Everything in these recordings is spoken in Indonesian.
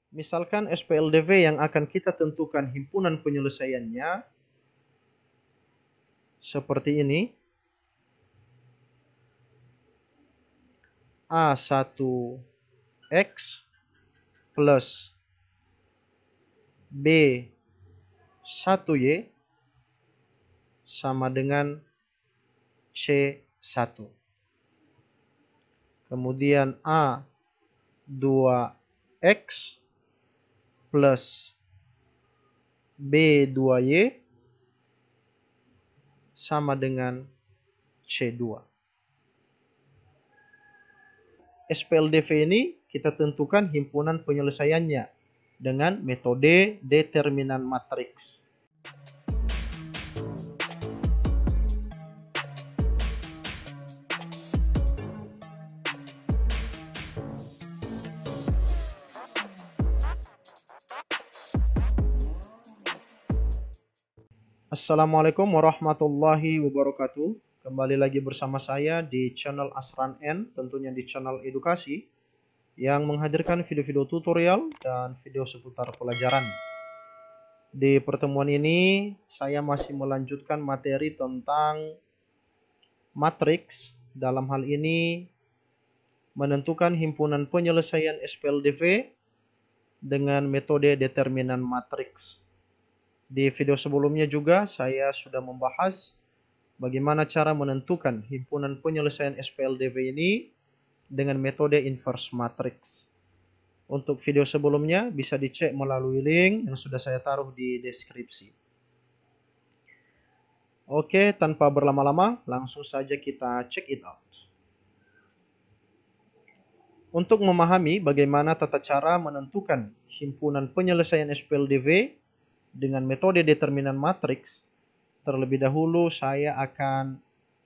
Misalkan SPLDV yang akan kita tentukan himpunan penyelesaiannya seperti ini. A1X plus B1Y sama dengan C1. Kemudian A2X plus B2Y sama dengan C2. SPLDV ini kita tentukan himpunan penyelesaiannya dengan metode determinan matriks. Assalamualaikum warahmatullahi wabarakatuh. Kembali lagi bersama saya di channel Asran N, tentunya di channel edukasi yang menghadirkan video-video tutorial dan video seputar pelajaran. Di pertemuan ini saya masih melanjutkan materi tentang matriks, dalam hal ini menentukan himpunan penyelesaian SPLDV dengan metode determinan matriks. Di video sebelumnya juga saya sudah membahas bagaimana cara menentukan himpunan penyelesaian SPLDV ini dengan metode inverse matrix. Untuk video sebelumnya bisa dicek melalui link yang sudah saya taruh di deskripsi. Oke, tanpa berlama-lama langsung saja kita check it out. Untuk memahami bagaimana tata cara menentukan himpunan penyelesaian SPLDV dengan metode determinan matriks, terlebih dahulu saya akan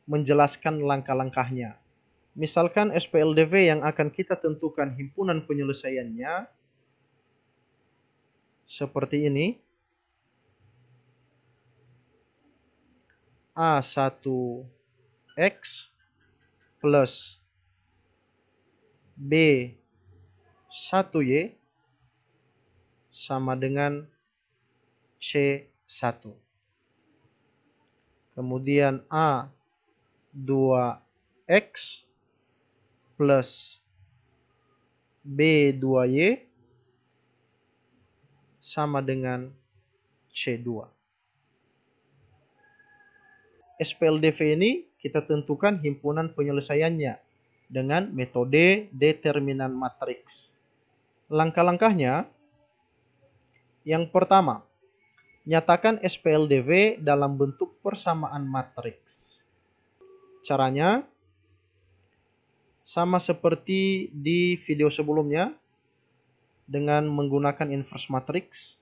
menjelaskan langkah-langkahnya. Misalkan SPLDV yang akan kita tentukan himpunan penyelesaiannya seperti ini. A1X plus B1Y sama dengan C1. Kemudian A2X plus B2Y sama dengan C2. SPLDV ini kita tentukan himpunan penyelesaiannya dengan metode determinan matriks. Langkah-langkahnya, yang pertama, nyatakan SPLDV dalam bentuk persamaan matriks. Caranya sama seperti di video sebelumnya dengan menggunakan inverse matrix.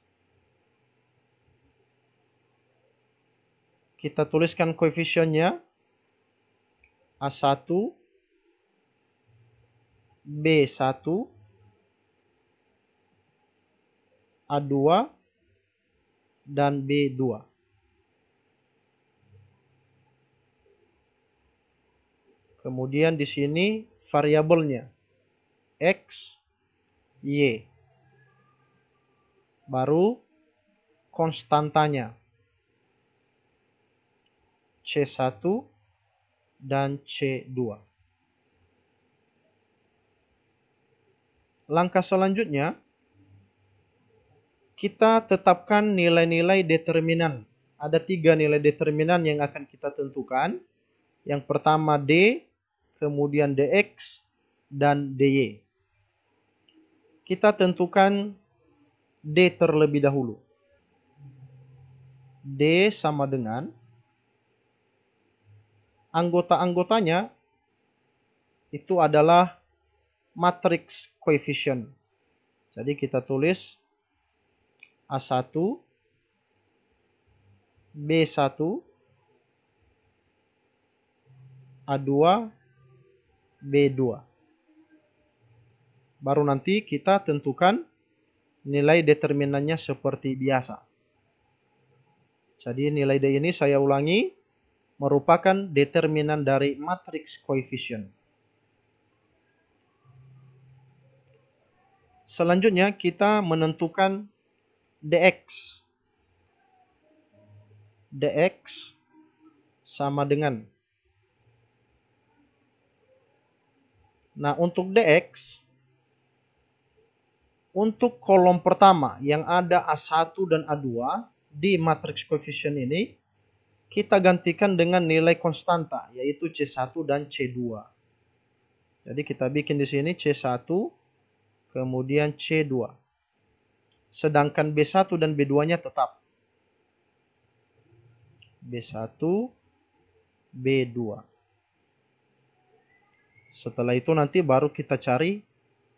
Kita tuliskan koefisiennya A1, B1, A2, dan B2. Kemudian di sini variabelnya X, Y. Baru konstantanya C1 dan C2. Langkah selanjutnya, kita tetapkan nilai-nilai determinan. Ada 3 nilai determinan yang akan kita tentukan. Yang pertama D, kemudian DX, dan DY. Kita tentukan D terlebih dahulu. D sama dengan anggota-anggotanya itu adalah matriks koefisien. Jadi kita tulis A1, B1, A2, B2. Baru nanti kita tentukan nilai determinannya seperti biasa. Jadi nilai D ini saya ulangi, merupakan determinan dari matriks koefisien. Selanjutnya kita menentukan dx. Dx sama dengan. Nah, untuk dx, untuk kolom pertama yang ada A1 dan A2 di matriks koefisien ini, kita gantikan dengan nilai konstanta, yaitu C1 dan C2. Jadi kita bikin di sini C1, kemudian C2. Sedangkan B1 dan B2-nya tetap. B1, B2. Setelah itu nanti baru kita cari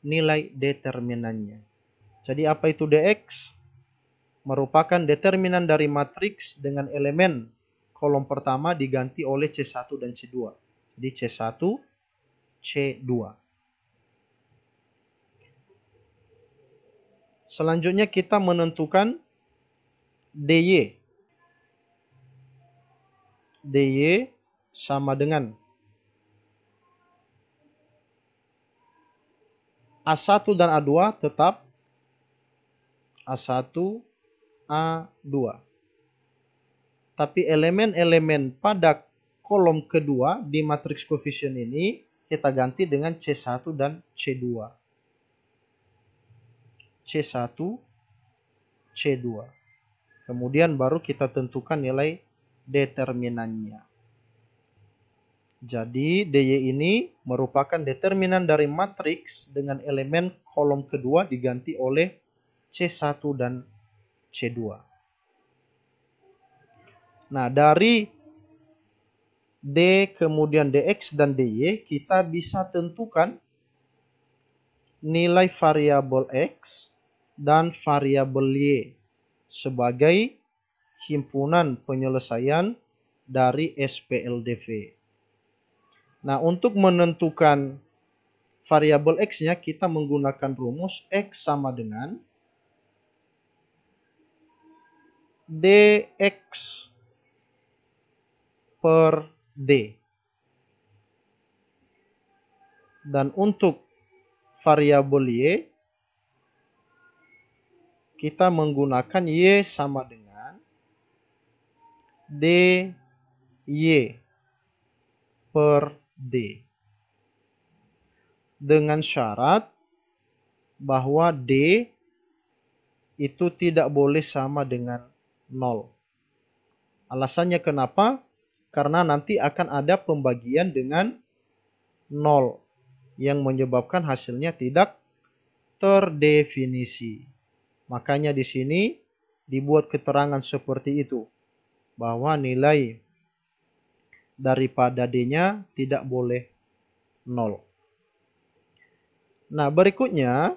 nilai determinannya. Jadi apa itu dx? Merupakan determinan dari matriks dengan elemen kolom pertama diganti oleh C1 dan C2. Jadi C1, C2. Selanjutnya kita menentukan dy. dy sama dengan A1 dan A2 tetap A1, A2. Tapi elemen-elemen pada kolom kedua di matriks koefisien ini kita ganti dengan C1 dan C2. C1, C2. Kemudian baru kita tentukan nilai determinannya. Jadi dy ini merupakan determinan dari matriks dengan elemen kolom kedua diganti oleh C1 dan C2. Nah, dari D kemudian dx dan dy kita bisa tentukan nilai variabel x dan variabel y sebagai himpunan penyelesaian dari SPLDV. Nah, untuk menentukan variabel x-nya kita menggunakan rumus x sama dengan dx per d. Dan untuk variabel y kita menggunakan y sama dengan dy per d. Dengan syarat bahwa d itu tidak boleh sama dengan 0. Alasannya kenapa? Karena nanti akan ada pembagian dengan 0 yang menyebabkan hasilnya tidak terdefinisi. Makanya di sini dibuat keterangan seperti itu, bahwa nilai daripada D-nya tidak boleh 0. Nah, berikutnya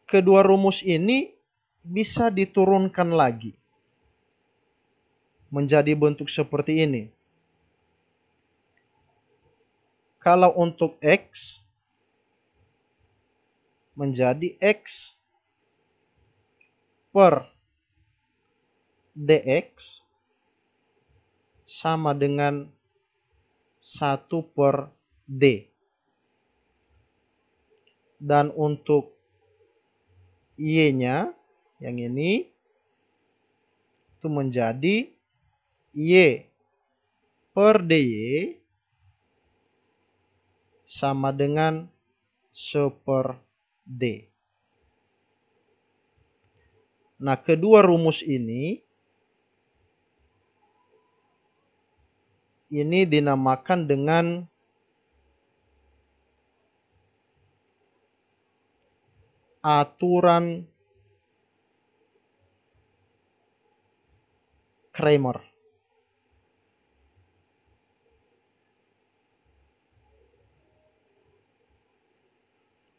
kedua rumus ini bisa diturunkan lagi menjadi bentuk seperti ini. Kalau untuk X menjadi X per dx sama dengan 1 per d. Dan untuk y-nya yang ini itu menjadi y per dy sama dengan 1 per d. Nah, kedua rumus ini dinamakan dengan aturan Cramer.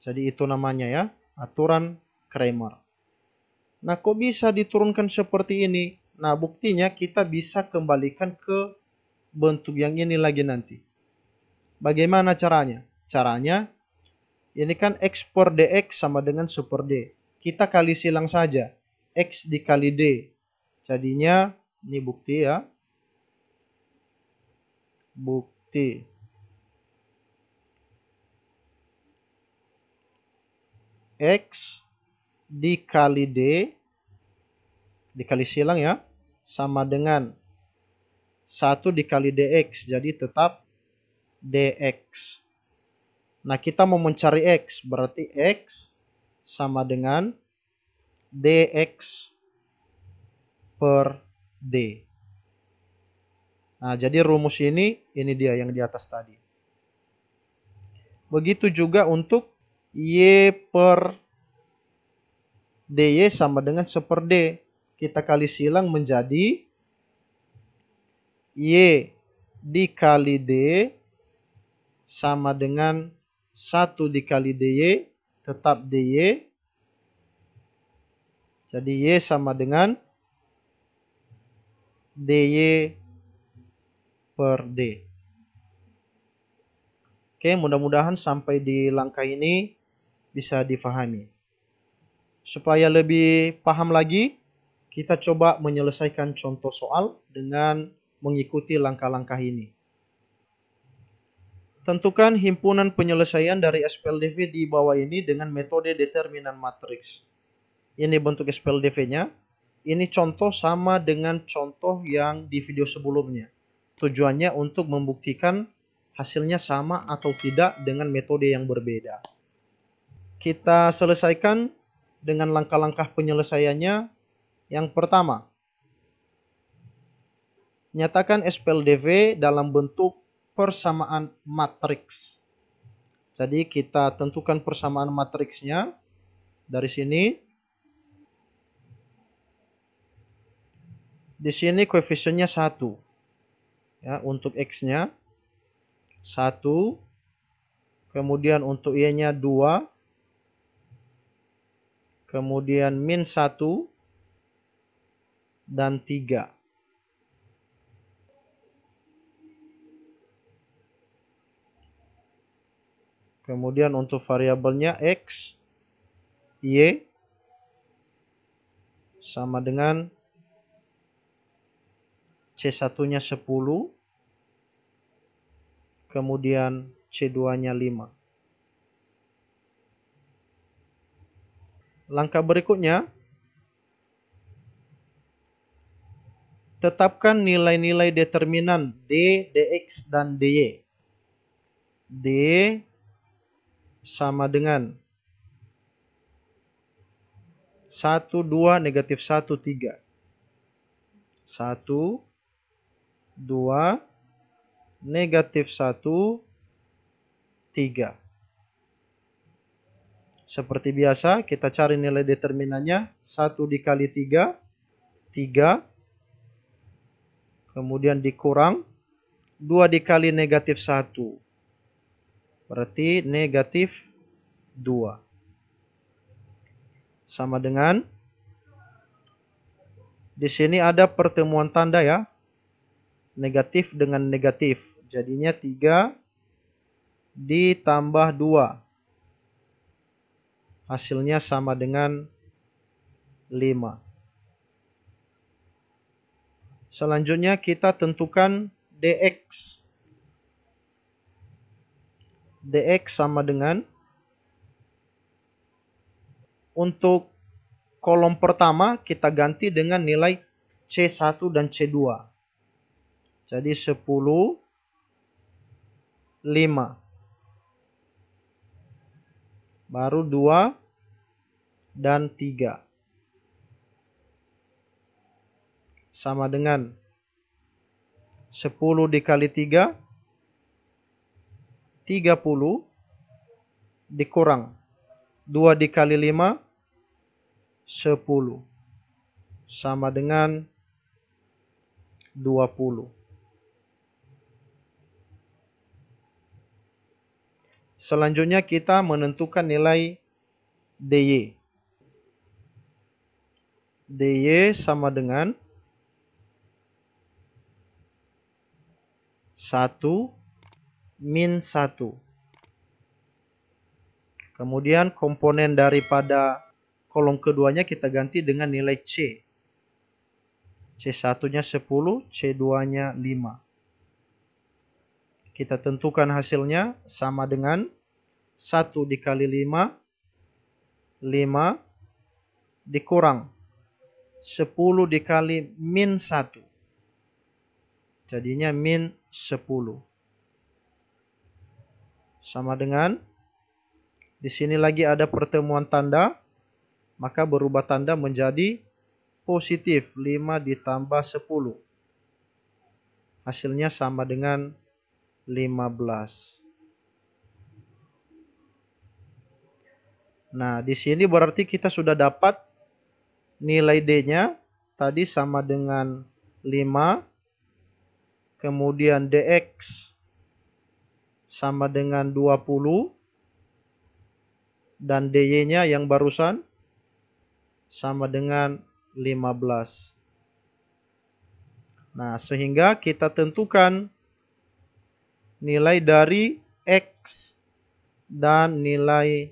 Jadi itu namanya ya, aturan Cramer. Nah, kok bisa diturunkan seperti ini? Nah, buktinya kita bisa kembalikan ke bentuk yang ini lagi nanti. Bagaimana caranya? Caranya, ini kan X per dx sama dengan 1 per d. Kita kali silang saja. X dikali d. Jadinya, ini bukti ya. Bukti. X dikali D, dikali silang ya, sama dengan 1 dikali DX. Jadi tetap DX. Nah, kita mau mencari X. Berarti X sama dengan DX per D. Nah, jadi rumus ini dia yang di atas tadi. Begitu juga untuk Y per DY sama dengan 1 per D. Kita kali silang menjadi Y dikali D sama dengan 1 dikali DY, tetap DY. Jadi Y sama dengan DY per D. Oke, mudah-mudahan sampai di langkah ini bisa difahami. Supaya lebih paham lagi, kita coba menyelesaikan contoh soal dengan mengikuti langkah-langkah ini. Tentukan himpunan penyelesaian dari SPLDV di bawah ini dengan metode determinan matriks. Ini bentuk SPLDV-nya. Ini contoh sama dengan contoh yang di video sebelumnya. Tujuannya untuk membuktikan hasilnya sama atau tidak dengan metode yang berbeda. Kita selesaikan dengan langkah-langkah penyelesaiannya. Yang pertama, nyatakan SPLDV dalam bentuk persamaan matriks. Jadi kita tentukan persamaan matriksnya dari sini. Di sini koefisiennya 1. Ya, untuk X-nya 1. Kemudian untuk Y-nya 2. Kemudian min 1 dan 3. Kemudian untuk variabelnya X, Y sama dengan C1-nya 10, kemudian C2-nya 5. Langkah berikutnya, tetapkan nilai-nilai determinan D, DX, dan DY. D sama dengan 1, 2, negatif 1, 3. 1, 2, negatif 1, 3. Seperti biasa, kita cari nilai determinannya. 1 dikali 3, 3. Kemudian dikurang 2 dikali negatif 1. Berarti negatif 2. Sama dengan, di sini ada pertemuan tanda ya. Negatif dengan negatif. Jadinya 3 ditambah 2. Hasilnya sama dengan 5. Selanjutnya kita tentukan DX. DX sama dengan, untuk kolom pertama kita ganti dengan nilai C1 dan C2. Jadi 10, 5. Baru 2 dan 3. Sama dengan 10 dikali 3, 30, dikurang 2 dikali 5, 10. Sama dengan 20. Selanjutnya kita menentukan nilai DY. DY sama dengan 1 min 1. Kemudian komponen daripada kolom keduanya kita ganti dengan nilai C. C1-nya 10, C2-nya 5. Kita tentukan hasilnya sama dengan 1 dikali 5, 5 dikurang 10 dikali min 1. Jadinya min 10. Sama dengan, di sini lagi ada pertemuan tanda, maka berubah tanda menjadi positif 5 ditambah 10. Hasilnya sama dengan 15. Nah, di sini berarti kita sudah dapat nilai D-nya tadi sama dengan 5. Kemudian DX sama dengan 20. Dan DY-nya yang barusan sama dengan 15. Nah, sehingga kita tentukan nilai dari X dan nilai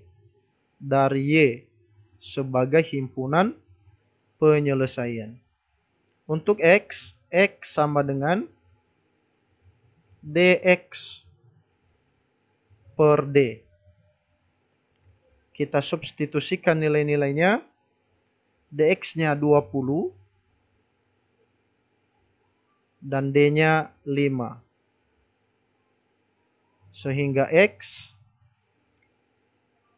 dari Y sebagai himpunan penyelesaian. Untuk X sama dengan DX per D. Kita substitusikan nilai-nilainya. DX-nya 20 dan D-nya 5. Sehingga X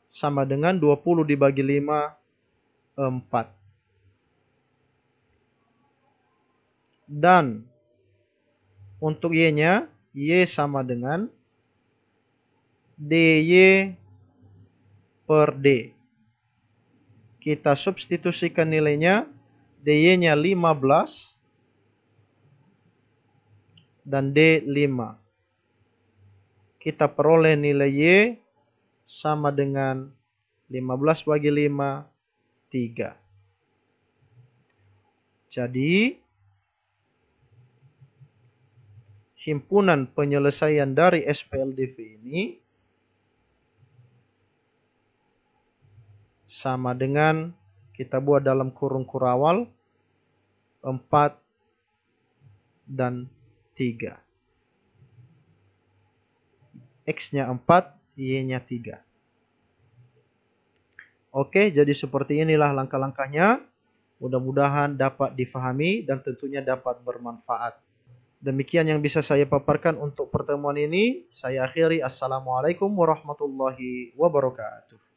sama dengan 20 dibagi 5, 4. Dan untuk Y-nya, Y sama dengan DY per D. Kita substitusikan nilainya, DY-nya 15 dan D 5. Kita peroleh nilai Y sama dengan 15 bagi 5, 3. Jadi, himpunan penyelesaian dari SPLDV ini sama dengan, kita buat dalam kurung kurawal, 4 dan 3. X-nya 4, Y-nya 3. Oke, jadi seperti inilah langkah-langkahnya. Mudah-mudahan dapat difahami dan tentunya dapat bermanfaat. Demikian yang bisa saya paparkan untuk pertemuan ini. Saya akhiri. Assalamualaikum warahmatullahi wabarakatuh.